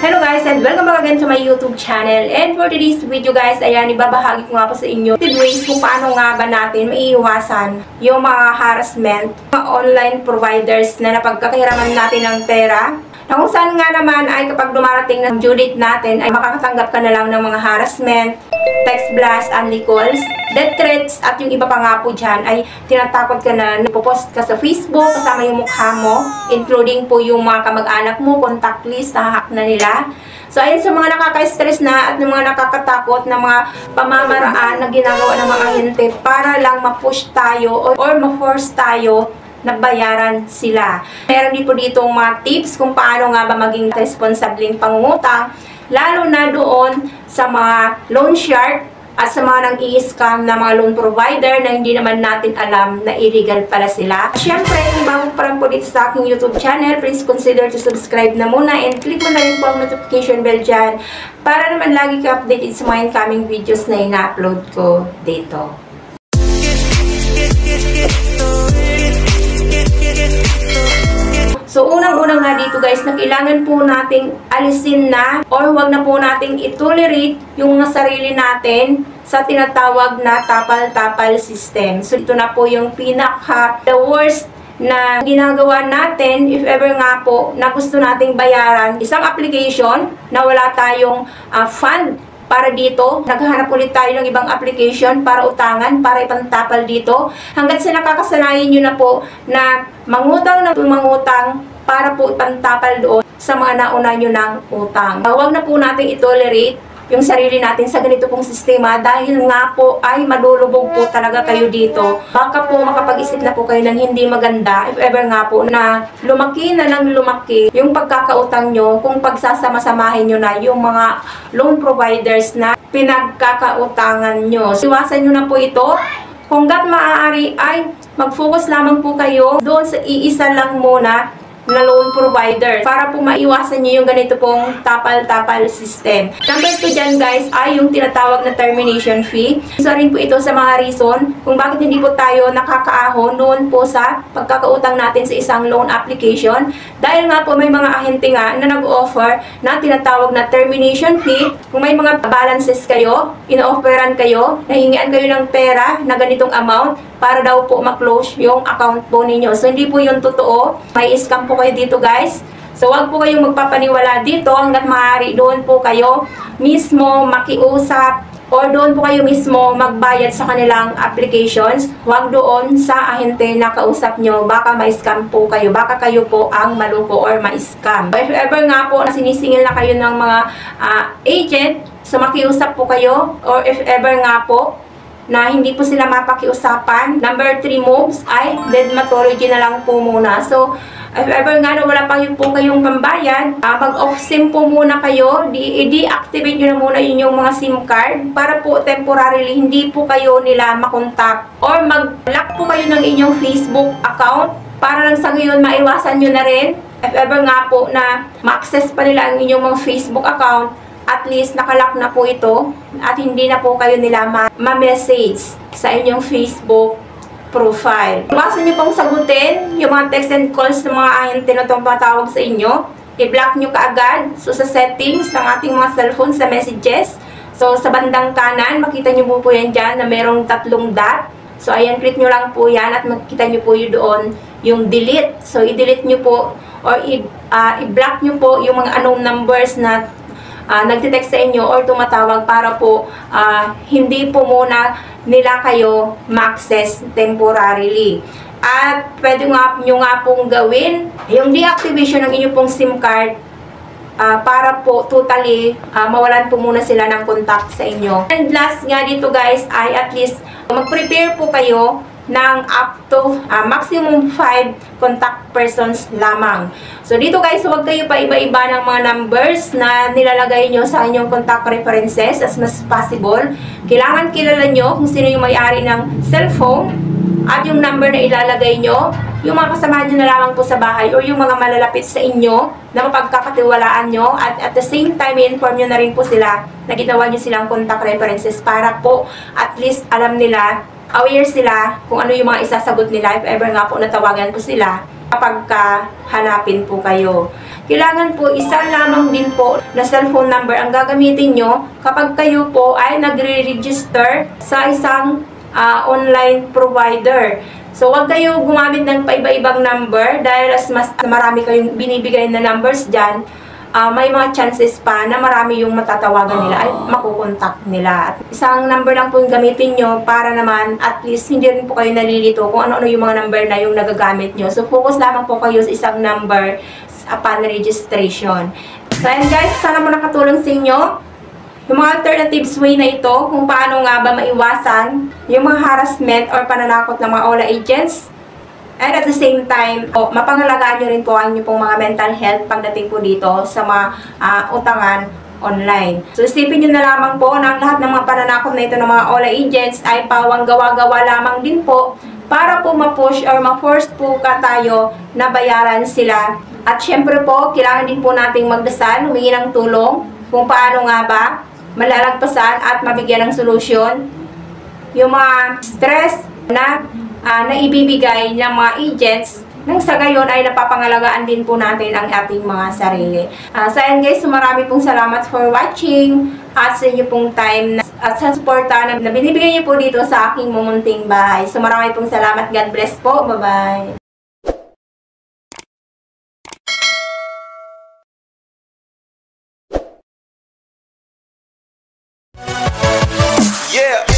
Hello guys and welcome back again to my YouTube channel. And for today's video guys, ayan, ibabahagi ko nga po sa inyo ways kung paano nga ba natin maiiwasan yung mga harassment, mga online providers na napagkakahiraman natin ng pera. Na kung saan nga naman ay kapag dumarating ng due date natin ay makakatanggap ka na lang ng mga harassment, text blast, unli calls, death threats, at yung iba pa nga po dyan ay tinatakot ka na napopost ka sa Facebook kasama yung mukha mo, including po yung mga kamag-anak mo, contact list, nahahack na nila. So, ayun sa mga nakaka-stress na at mga nakakatakot na mga pamamaraan na ginagawa ng mga ahente para lang ma-push tayo or ma-force tayo na bayaran sila. Meron din po dito mga tips kung paano nga ba maging responsableng pangungutang, lalo na doon sa mga loan shark at sa mga nang-i-scam na mga loan provider na hindi naman natin alam na illegal pala sila. Siyempre, kung bago pa rin po dito sa aking YouTube channel, please consider to subscribe na muna and click mo na rin po ang notification bell dyan para naman lagi ka updated sa mga incoming videos na ina-upload ko dito. So, unang-unang nga dito guys, na kailangan po nating alisin na or wag na po nating itolerate yung mga sarili natin sa tinatawag na tapal-tapal system. So, ito na po yung the worst na ginagawa natin if ever nga po na gusto nating bayaran isang application na wala tayong fund para dito. Naghahanap ulit tayo ng ibang application para utangan, para ipantapal dito. Hanggat sa nakakasanayan nyo na po na mangutang na mangutang para po ipantapal doon sa mga nauna nyo ng utang. Huwag na po natin itolerate yung sarili natin sa ganito pong sistema dahil nga po ay malulubog po talaga kayo dito. Baka po makapag-isip na po kayo ng hindi maganda if ever nga po na lumaki na lang lumaki yung pagkakautang nyo kung pagsasama-samahin nyo na yung mga loan providers na pinagkakautangan nyo. Iwasan nyo na po ito. Kung maaari ay mag-focus lamang po kayo doon sa iisa lang muna na loan provider para po maiwasan nyo yung ganito pong tapal-tapal system. Number 2 dyan guys ay yung tinatawag na termination fee. Isa rin po ito sa mga reason kung bakit hindi po tayo nakakaahon doon po sa pagkakautang natin sa isang loan application. Dahil nga po may mga ahente nga na nag-offer na tinatawag na termination fee. Kung may mga balances kayo, ino-offeran kayo, nahingian kayo ng pera na ganitong amount para daw po ma-close yung account po ninyo. So, hindi po yun totoo. May scam po kayo dito, guys. So, wag po kayong magpapaniwala dito hanggat maaari doon po kayo mismo makiusap or doon po kayo mismo magbayad sa kanilang applications. Wag doon sa ahente na kausap nyo. Baka ma-scam po kayo. Baka kayo po ang maluko or ma-scam. So, if ever nga po na sinisingil na kayo ng mga agent, so makiusap po kayo. Or if ever nga po na hindi po sila mapakiusapan, number 3 moves ay dematology na lang po muna. So, if ever nga na wala pa po kayong pambayad, mag-off SIM po muna kayo, i-deactivate nyo na muna yung mga SIM card para po temporarily hindi po kayo nila makontak. Or mag-lock po kayo ng inyong Facebook account para lang sa ngayon maiwasan nyo na rin. If ever nga po na ma-access pa nila ang inyong mga Facebook account, at least nakalock na po ito at hindi na po kayo nila ma-message sa inyong Facebook profile. Iwasan nyo pong sagutin yung mga text and calls ng mga ahente na tumatawag sa inyo. I-block nyo kaagad. So, sa settings ng ating mga cellphone sa messages. So, sa bandang kanan, makita nyo po yan dyan na merong 3 dot. So, ayan, click nyo lang po yan at makikita nyo po yun doon yung delete. So, i-delete nyo po or i-block nyo po yung mga unknown numbers na nagtitext sa inyo or tumatawag para po hindi po muna nila kayo ma-access temporarily. At pwede nyo nga pong gawin yung deactivation ng inyong pong SIM card para po totally mawalan po muna sila ng contact sa inyo. And last nga dito guys ay at least mag-prepare po kayo ng up to maximum 5 contact persons lamang. So, dito guys, huwag kayo pa iba-iba ng mga numbers na nilalagay nyo sa inyong contact references as much as possible. Kailangan kilala nyo kung sino yung may-ari ng cellphone at yung number na ilalagay nyo, yung mga kasamahan nyo na lamang po sa bahay or yung mga malalapit sa inyo na mapagkakatiwalaan nyo at the same time, i-inform nyo na rin po sila na ginawa nyo silang contact references para po at least alam nila, aware sila kung ano yung mga isasagot nila if ever nga po natawagan po sila kapag hanapin po kayo. kailangan po isa lamang din po na cellphone number ang gagamitin nyo kapag kayo po ay nagre-register sa isang online provider. So, wag kayo gumamit ng paiba-ibang number dahil mas marami kayong binibigay na numbers dyan, may mga chances pa na marami yung matatawagan nila ay makukontak nila. At isang number lang po yung gamitin nyo para naman at least hindi rin po kayo nalilito kung ano-ano yung mga number na yung nagagamit nyo. So, focus lamang po kayo sa isang number upon registration. So, and guys, sana mo nakatulong sa inyo yung mga alternatives way na ito kung paano nga ba maiwasan yung mga harassment or pananakot ng mga OLA agents. And at the same time, mapangalagaan nyo rin po ang inyong pong mga mental health pagdating po dito sa mga utangan online. So, isipin nyo na lamang po na ang lahat ng mga pananakot na ito ng mga OLA agents ay pawang gawa-gawa lamang din po para po ma-push or ma-force po ka tayo na bayaran sila. At syempre po, kailangan din po nating magdasal, humingi ng tulong kung paano nga ba malalagpasan at mabigyan ng solusyon yung mga stress na naibibigay ng mga agents nang sa gayon ay napapangalagaan din po natin ang ating mga sarili. So ayan guys, so marami pong salamat for watching at sa inyo pong time at sa suporta na binibigay niyo po dito sa aking mumunting bahay. So marami pong salamat. God bless po. Bye-bye. Yeah.